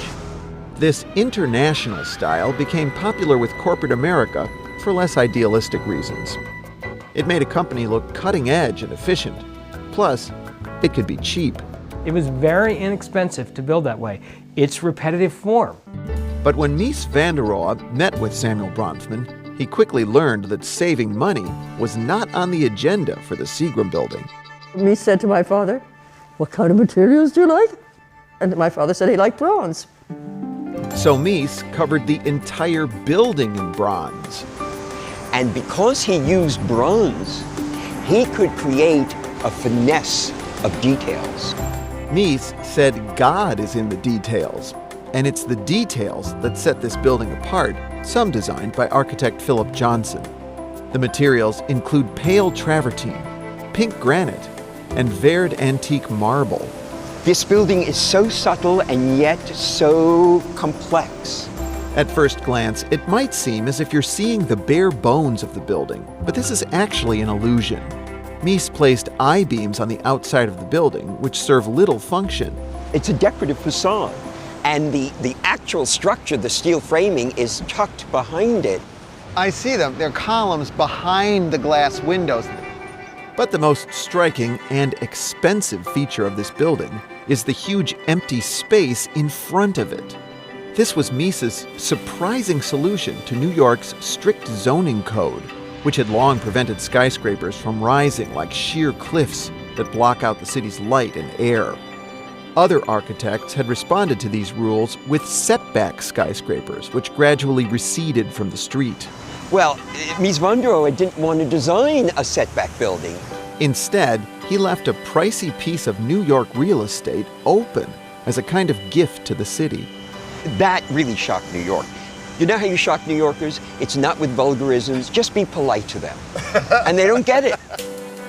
Speaker 1: This international style became popular with corporate America for less idealistic reasons. It made a company look cutting edge and efficient. Plus, it could be cheap.
Speaker 10: It was very inexpensive to build that way. It's repetitive form.
Speaker 1: But when Mies van der Rohe met with Samuel Bronfman, he quickly learned that saving money was not on the agenda for the Seagram building.
Speaker 4: Mies said to my father, "What kind of materials do you like?" And my father said he liked bronze.
Speaker 1: So Mies covered the entire building in bronze.
Speaker 17: And because he used bronze, he could create a finesse of details.
Speaker 1: Mies said God is in the details, and it's the details that set this building apart, some designed by architect Philip Johnson. The materials include pale travertine, pink granite, and Verd antique marble.
Speaker 17: This building is so subtle and yet so complex.
Speaker 1: At first glance, it might seem as if you're seeing the bare bones of the building, but this is actually an illusion. Mies placed I-beams on the outside of the building, which serve little function.
Speaker 17: It's a decorative facade, and the actual structure, the steel framing, is tucked behind it.
Speaker 7: I see them. They're columns behind the glass windows.
Speaker 1: But the most striking and expensive feature of this building is the huge empty space in front of it. This was Mies's surprising solution to New York's strict zoning code, which had long prevented skyscrapers from rising like sheer cliffs that block out the city's light and air. Other architects had responded to these rules with setback skyscrapers, which gradually receded from the street.
Speaker 17: Well, Mies van der Rohe didn't want to design a setback building.
Speaker 1: Instead, he left a pricey piece of New York real estate open as a kind of gift to the city.
Speaker 17: That really shocked New York. You know how you shock New Yorkers? It's not with vulgarisms, just be polite to them. And they don't get it.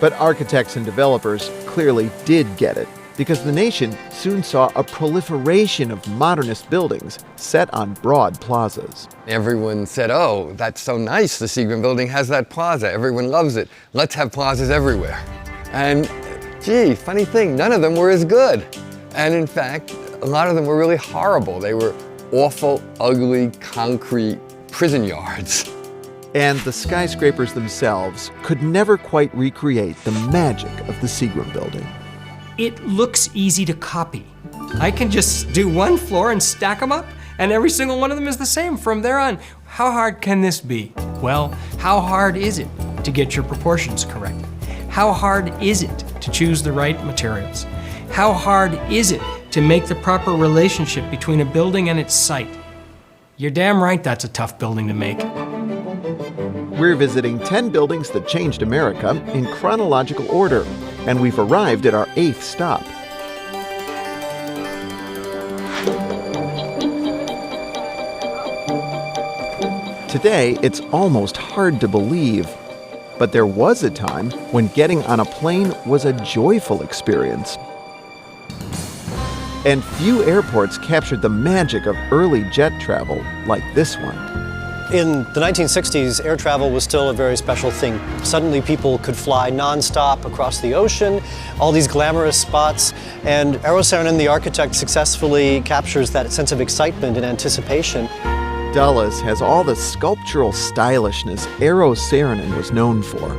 Speaker 1: But architects and developers clearly did get it, because the nation soon saw a proliferation of modernist buildings set on broad plazas.
Speaker 12: Everyone said, oh, that's so nice, the Seagram building has that plaza. Everyone loves it. Let's have plazas everywhere. And gee, funny thing, none of them were as good. And in fact, a lot of them were really horrible. They were awful, ugly, concrete prison yards.
Speaker 1: And the skyscrapers themselves could never quite recreate the magic of the Seagram building.
Speaker 10: It looks easy to copy. I can just do one floor and stack them up, and every single one of them is the same from there on. How hard can this be? Well, how hard is it to get your proportions correct? How hard is it to choose the right materials? How hard is it to make the proper relationship between a building and its site? You're damn right that's a tough building to make.
Speaker 1: We're visiting 10 buildings that changed America in chronological order, and we've arrived at our 8th stop. Today, it's almost hard to believe, but there was a time when getting on a plane was a joyful experience. And few airports captured the magic of early jet travel like this one.
Speaker 18: In the 1960s, air travel was still a very special thing. Suddenly people could fly nonstop across the ocean, all these glamorous spots, and Eero Saarinen, the architect, successfully captures that sense of excitement and anticipation.
Speaker 1: Dulles has all the sculptural stylishness Eero Saarinen was known for.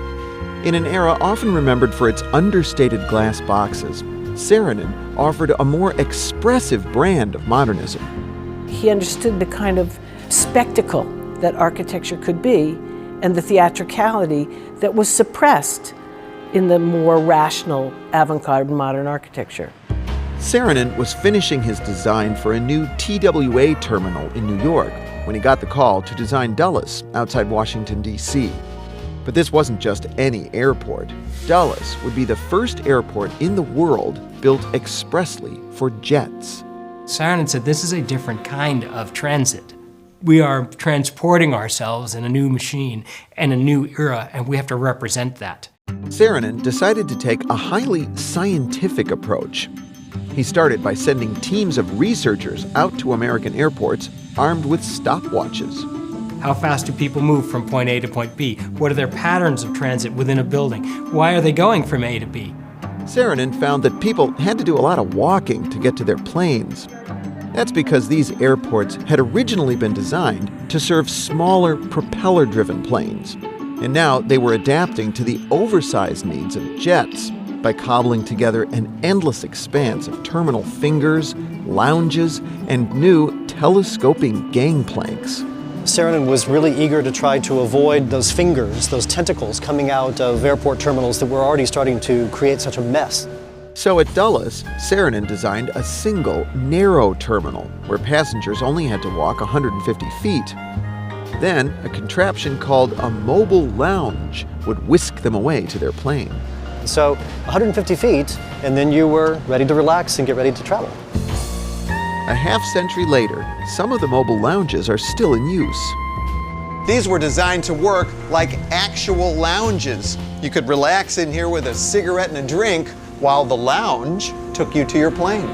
Speaker 1: In an era often remembered for its understated glass boxes, Saarinen offered a more expressive brand of modernism.
Speaker 6: He understood the kind of spectacle that architecture could be and the theatricality that was suppressed in the more rational avant-garde modern architecture.
Speaker 1: Saarinen was finishing his design for a new TWA terminal in New York when he got the call to design Dulles outside Washington, D.C. But this wasn't just any airport. Dulles would be the first airport in the world built expressly for jets.
Speaker 10: Saarinen said this is a different kind of transit. We are transporting ourselves in a new machine and a new era, and we have to represent that.
Speaker 1: Saarinen decided to take a highly scientific approach. He started by sending teams of researchers out to American airports armed with stopwatches.
Speaker 10: How fast do people move from point A to point B? What are their patterns of transit within a building? Why are they going from A to B?
Speaker 1: Saarinen found that people had to do a lot of walking to get to their planes. That's because these airports had originally been designed to serve smaller propeller-driven planes. And now they were adapting to the oversized needs of jets by cobbling together an endless expanse of terminal fingers, lounges, and new telescoping gangplanks.
Speaker 18: Saarinen was really eager to try to avoid those fingers, those tentacles coming out of airport terminals that were already starting to create such a mess.
Speaker 1: So at Dulles, Saarinen designed a single, narrow terminal where passengers only had to walk 150 feet. Then, a contraption called a mobile lounge would whisk them away to their plane.
Speaker 18: So 150 feet, and then you were ready to relax and get ready to travel.
Speaker 1: A half-century later, some of the mobile lounges are still in use.
Speaker 7: These were designed to work like actual lounges. You could relax in here with a cigarette and a drink while the lounge took you to your plane.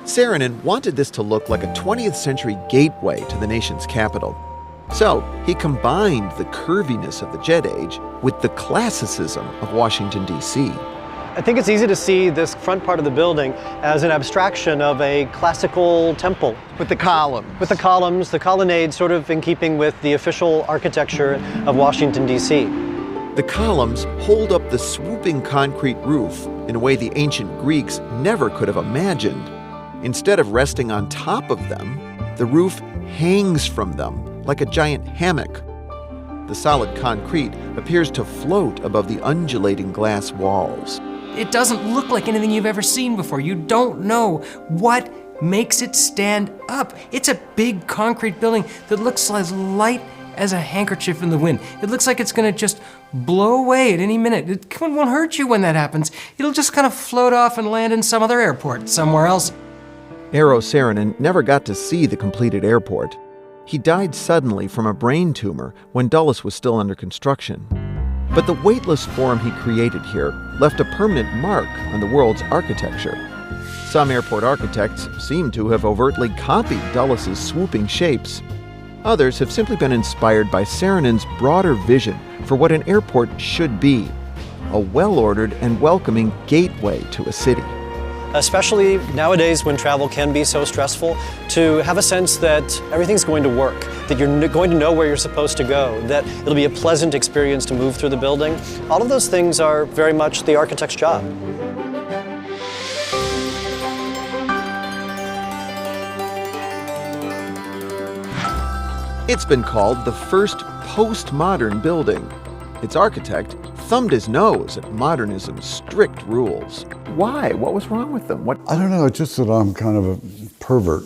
Speaker 1: Saarinen wanted this to look like a 20th century gateway to the nation's capital. So he combined the curviness of the jet age with the classicism of Washington, D.C.
Speaker 18: I think it's easy to see this front part of the building as an abstraction of a classical temple.
Speaker 7: With the columns.
Speaker 18: With the columns, the colonnade, sort of in keeping with the official architecture of Washington, D.C.
Speaker 1: The columns hold up the swooping concrete roof in a way the ancient Greeks never could have imagined. Instead of resting on top of them, the roof hangs from them like a giant hammock. The solid concrete appears to float above the undulating glass walls.
Speaker 10: It doesn't look like anything you've ever seen before. You don't know what makes it stand up. It's a big concrete building that looks as light as a handkerchief in the wind. It looks like it's gonna just blow away at any minute. It won't hurt you when that happens. It'll just kind of float off and land in some other airport somewhere else.
Speaker 1: Eero Saarinen never got to see the completed airport. He died suddenly from a brain tumor when Dulles was still under construction. But the weightless form he created here left a permanent mark on the world's architecture. Some airport architects seem to have overtly copied Dulles' swooping shapes. Others have simply been inspired by Saarinen's broader vision for what an airport should be, a well-ordered and welcoming gateway to a city.
Speaker 18: Especially nowadays when travel can be so stressful, to have a sense that everything's going to work, that you're going to know where you're supposed to go, that it'll be a pleasant experience to move through the building. All of those things are very much the architect's job.
Speaker 1: It's been called the first postmodern building. Its architect thumbed his nose at modernism's strict rules. Why? What was wrong with them?
Speaker 8: I don't know, it's just that I'm kind of a pervert.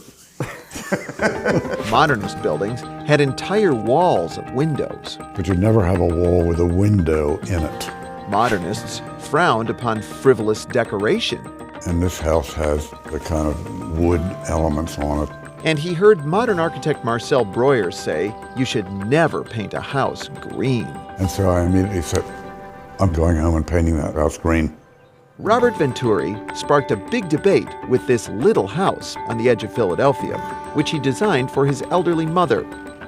Speaker 1: Modernist buildings had entire walls of windows.
Speaker 8: But you'd never have a wall with a window in it.
Speaker 1: Modernists frowned upon frivolous decoration.
Speaker 8: And this house has the kind of wood elements on it.
Speaker 1: And he heard modern architect Marcel Breuer say, you should never paint a house green.
Speaker 8: And so I immediately said, I'm going home and painting that house green.
Speaker 1: Robert Venturi sparked a big debate with this little house on the edge of Philadelphia, which he designed for his elderly mother.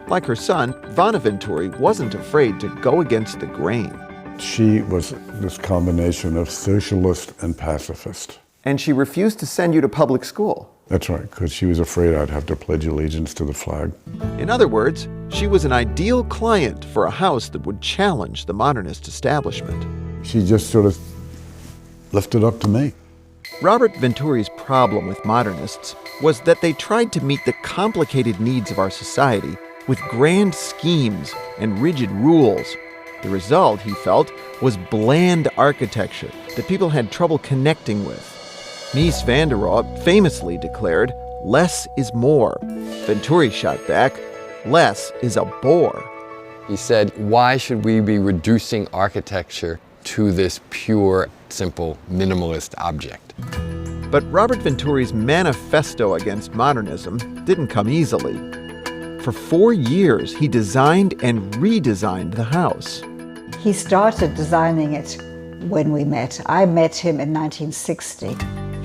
Speaker 1: Like her son, Vanna Venturi wasn't afraid to go against the grain.
Speaker 8: She was this combination of socialist and pacifist.
Speaker 7: And she refused to send you to public school.
Speaker 8: That's right, because she was afraid I'd have to pledge allegiance to the flag.
Speaker 1: In other words, she was an ideal client for a house that would challenge the modernist establishment.
Speaker 8: She just sort of left it up to me.
Speaker 1: Robert Venturi's problem with modernists was that they tried to meet the complicated needs of our society with grand schemes and rigid rules. The result, he felt, was bland architecture that people had trouble connecting with. Mies van der Rohe famously declared, "Less is more." Venturi shot back, "Less is a bore."
Speaker 12: He said, why should we be reducing architecture to this pure, simple, minimalist object?
Speaker 1: But Robert Venturi's manifesto against modernism didn't come easily. For 4 years, he designed and redesigned the house.
Speaker 19: He started designing it when we met. I met him in 1960.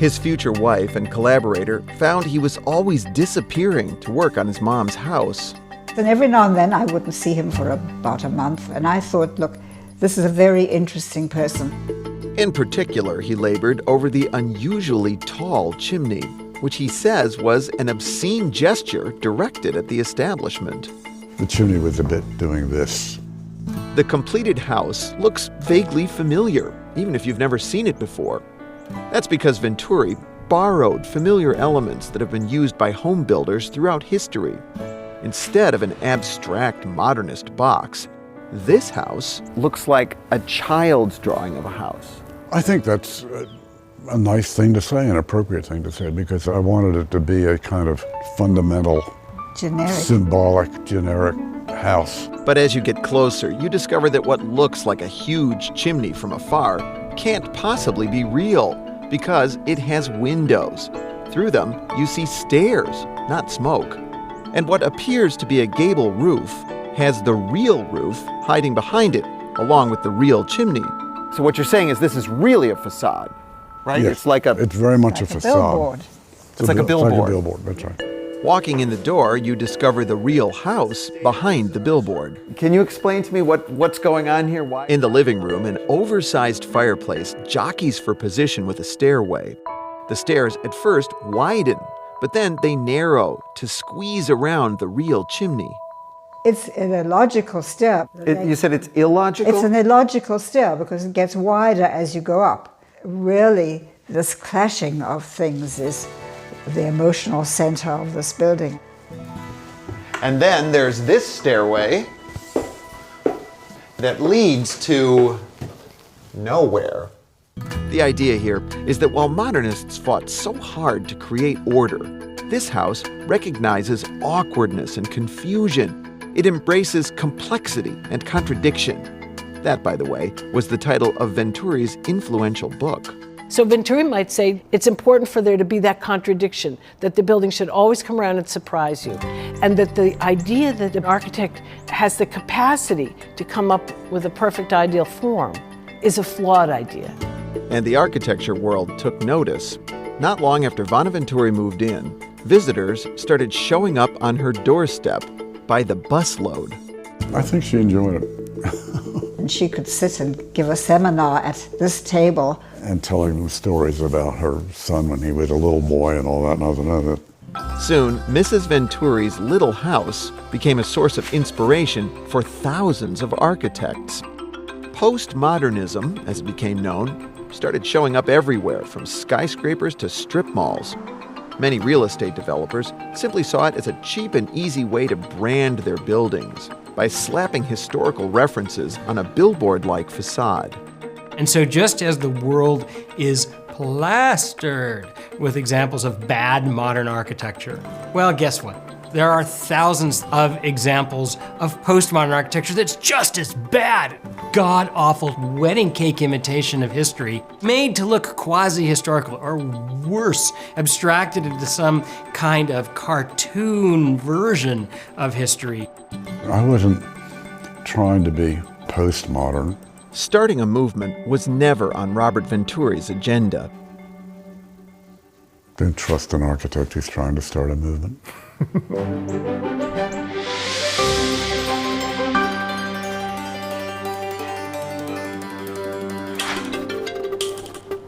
Speaker 1: His future wife and collaborator found he was always disappearing to work on his mom's house.
Speaker 19: Then every now and then I wouldn't see him for about a month, and I thought, look, this is a very interesting person.
Speaker 1: In particular, he labored over the unusually tall chimney, which he says was an obscene gesture directed at the establishment.
Speaker 20: The chimney was a bit doing this.
Speaker 1: The completed house looks vaguely familiar, even if you've never seen it before. That's because Venturi borrowed familiar elements that have been used by home builders throughout history. Instead of an abstract modernist box, this house looks like a child's drawing of a house.
Speaker 20: I think that's a nice thing to say, an appropriate thing to say, because I wanted it to be a kind of fundamental, symbolic, generic house.
Speaker 1: But as you get closer, you discover that what looks like a huge chimney from afar can't possibly be real, because it has windows. Through them, you see stairs, not smoke. And what appears to be a gable roof has the real roof hiding behind it, along with the real chimney. So what you're saying is this is really a facade, right?
Speaker 20: Yes, it's very much a facade.
Speaker 19: Billboard.
Speaker 1: It's like a billboard.
Speaker 20: It's like a billboard, that's right.
Speaker 1: Walking in the door, you discover the real house behind the billboard. Can you explain to me what's going on here? Why? In the living room, an oversized fireplace jockeys for position with a stairway. The stairs at first widen, but then they narrow to squeeze around the real chimney.
Speaker 19: It's an illogical stair.
Speaker 1: You said it's illogical?
Speaker 19: It's an illogical stair because it gets wider as you go up. Really, this clashing of things is the emotional center of this building.
Speaker 7: And then there's this stairway that leads to nowhere.
Speaker 1: The idea here is that while modernists fought so hard to create order, this house recognizes awkwardness and confusion. It embraces complexity and contradiction. That, by the way, was the title of Venturi's influential book.
Speaker 6: So Venturi might say it's important for there to be that contradiction, that the building should always come around and surprise you, and that the idea that an architect has the capacity to come up with a perfect ideal form is a flawed idea.
Speaker 1: And the architecture world took notice. Not long after Bonaventure moved in, visitors started showing up on her doorstep by the busload.
Speaker 20: I think she enjoyed it.
Speaker 19: And she could sit and give a seminar at this table.
Speaker 20: And telling them stories about her son when he was a little boy and all that and other.
Speaker 1: Soon, Mrs. Venturi's little house became a source of inspiration for thousands of architects. Postmodernism, as it became known, started showing up everywhere, from skyscrapers to strip malls. Many real estate developers simply saw it as a cheap and easy way to brand their buildings by slapping historical references on a billboard-like facade.
Speaker 10: And so just as the world is plastered with examples of bad modern architecture, well, guess what? There are thousands of examples of postmodern architecture that's just as bad. God-awful wedding cake imitation of history, made to look quasi-historical, or worse, abstracted into some kind of cartoon version of history.
Speaker 20: I wasn't trying to be postmodern.
Speaker 1: Starting a movement was never on Robert Venturi's agenda.
Speaker 20: Don't trust an architect who's trying to start a movement.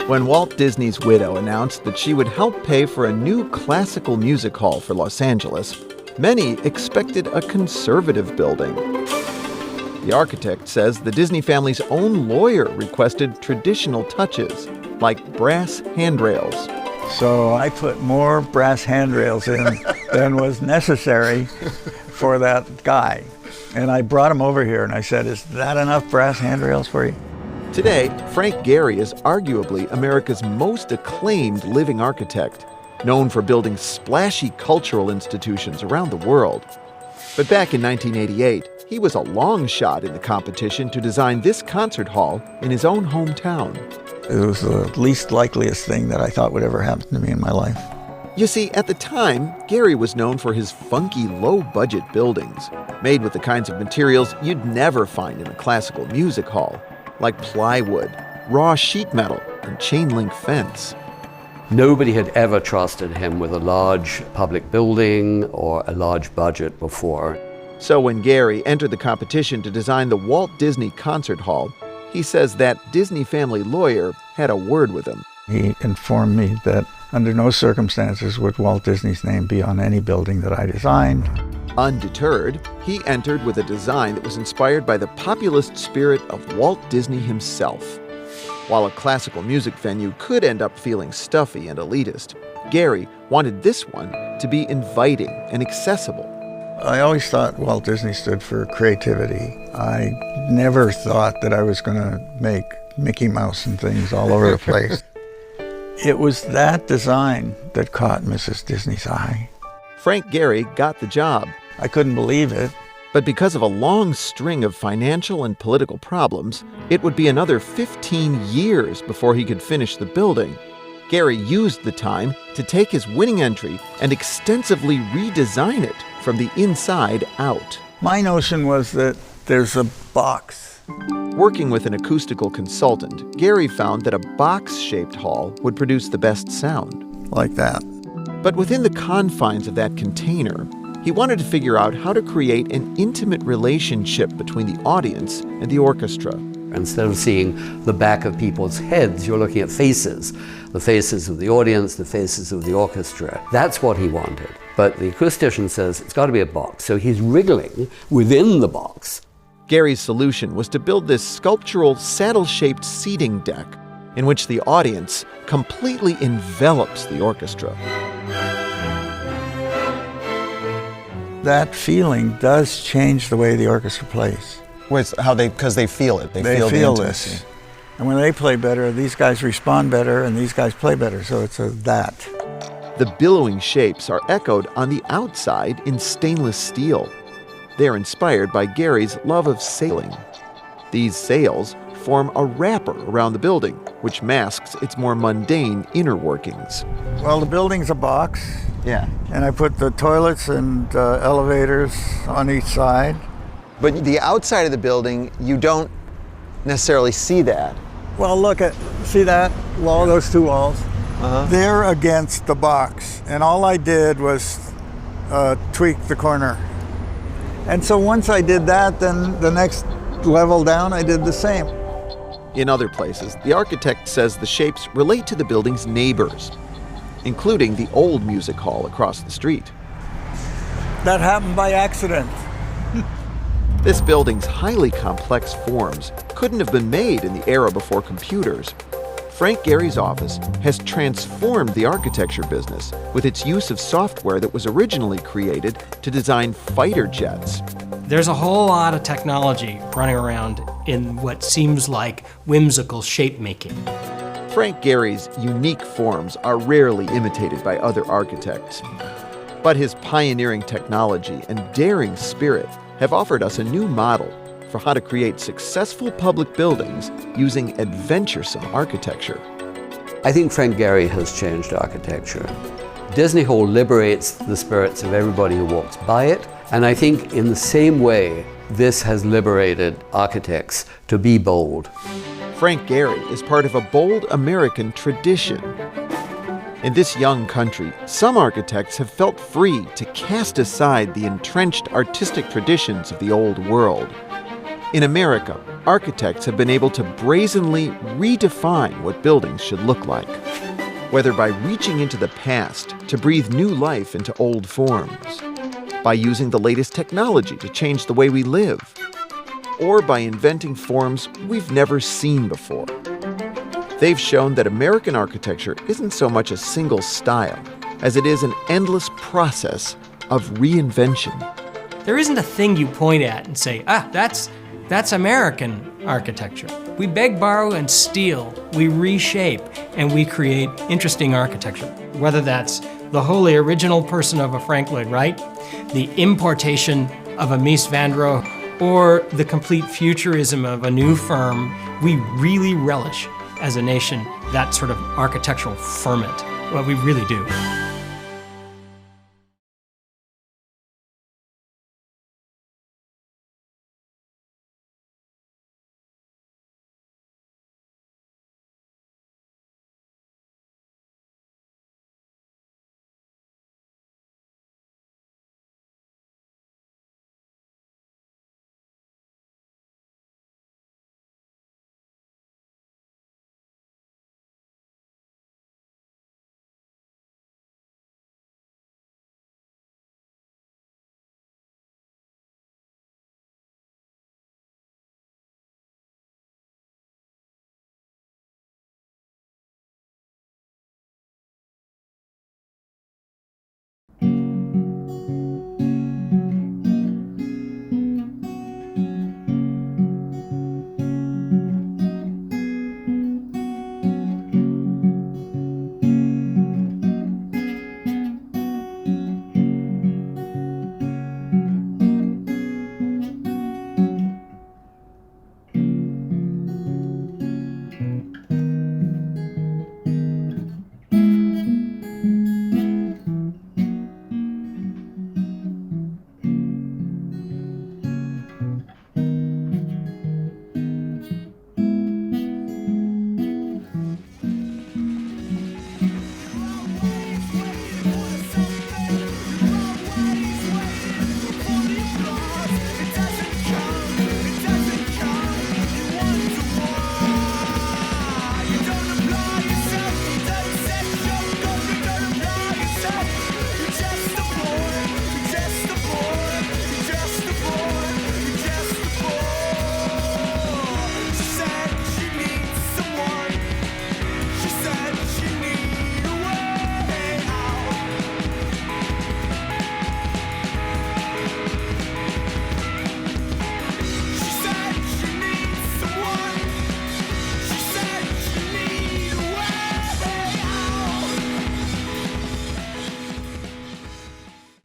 Speaker 1: When Walt Disney's widow announced that she would help pay for a new classical music hall for Los Angeles, many expected a conservative building. The architect says the Disney family's own lawyer requested traditional touches, like brass handrails.
Speaker 21: So I put more brass handrails in than was necessary for that guy. And I brought him over here and I said, "Is that enough brass handrails for you?"
Speaker 1: Today, Frank Gehry is arguably America's most acclaimed living architect, known for building splashy cultural institutions around the world. But back in 1988, he was a long shot in the competition to design this concert hall in his own hometown.
Speaker 21: It was the least likeliest thing that I thought would ever happen to me in my life.
Speaker 1: You see, at the time, Gehry was known for his funky, low-budget buildings, made with the kinds of materials you'd never find in a classical music hall, like plywood, raw sheet metal, and chain-link fence.
Speaker 2: Nobody had ever trusted him with a large public building or a large budget before.
Speaker 1: So when Gehry entered the competition to design the Walt Disney Concert Hall, he says that Disney family lawyer had a word with him.
Speaker 21: He informed me that under no circumstances would Walt Disney's name be on any building that I designed.
Speaker 1: Undeterred, he entered with a design that was inspired by the populist spirit of Walt Disney himself. While a classical music venue could end up feeling stuffy and elitist, Gehry wanted this one to be inviting and accessible.
Speaker 21: I always thought Walt Disney stood for creativity. I never thought that I was going to make Mickey Mouse and things all over the place. It was that design that caught Mrs. Disney's eye.
Speaker 1: Frank Gehry got the job.
Speaker 21: I couldn't believe it.
Speaker 1: But because of a long string of financial and political problems, it would be another 15 years before he could finish the building. Gehry used the time to take his winning entry and extensively redesign it from the inside out.
Speaker 21: My notion was that there's a box.
Speaker 1: Working with an acoustical consultant, Gehry found that a box-shaped hall would produce the best sound.
Speaker 21: Like that.
Speaker 1: But within the confines of that container, he wanted to figure out how to create an intimate relationship between the audience and the orchestra.
Speaker 2: Instead of seeing the back of people's heads, you're looking at faces. The faces of the audience, the faces of the orchestra. That's what he wanted. But the acoustician says it's got to be a box. So he's wriggling within the box.
Speaker 1: Gehry's solution was to build this sculptural saddle-shaped seating deck in which the audience completely envelops the orchestra.
Speaker 21: That feeling does change the way the orchestra plays.
Speaker 3: Because they feel it.
Speaker 21: They feel this. And when they play better, these guys respond better and these guys play better. So it's that.
Speaker 1: The billowing shapes are echoed on the outside in stainless steel. They're inspired by Gehry's love of sailing. These sails form a wrapper around the building, which masks its more mundane inner workings.
Speaker 21: Well, the building's a box.
Speaker 3: Yeah.
Speaker 21: And I put the toilets and elevators on each side.
Speaker 3: But the outside of the building, you don't necessarily see that.
Speaker 21: Well, see that wall, those two walls? They're against the box. And all I did was tweak the corner. And so once I did that, then the next level down, I did the same.
Speaker 1: In other places, the architect says the shapes relate to the building's neighbors, including the old music hall across the street.
Speaker 21: That happened by accident.
Speaker 1: This building's highly complex forms couldn't have been made in the era before computers. Frank Gehry's office has transformed the architecture business with its use of software that was originally created to design fighter jets.
Speaker 10: There's a whole lot of technology running around in what seems like whimsical shape making.
Speaker 1: Frank Gehry's unique forms are rarely imitated by other architects. But his pioneering technology and daring spirit have offered us a new model for how to create successful public buildings using adventuresome architecture.
Speaker 2: I think Frank Gehry has changed architecture. Disney Hall liberates the spirits of everybody who walks by it, and I think in the same way, this has liberated architects to be bold.
Speaker 1: Frank Gehry is part of a bold American tradition. In this young country, some architects have felt free to cast aside the entrenched artistic traditions of the old world. In America, architects have been able to brazenly redefine what buildings should look like, whether by reaching into the past to breathe new life into old forms, by using the latest technology to change the way we live, or by inventing forms we've never seen before. They've shown that American architecture isn't so much a single style as it is an endless process of reinvention.
Speaker 10: There isn't a thing you point at and say, that's American architecture. We beg, borrow, and steal. We reshape, and we create interesting architecture. Whether that's the wholly original person of a Frank Lloyd Wright, the importation of a Mies van der Rohe, or the complete futurism of a new firm, we really relish, as a nation, that sort of architectural ferment. Well, we really do.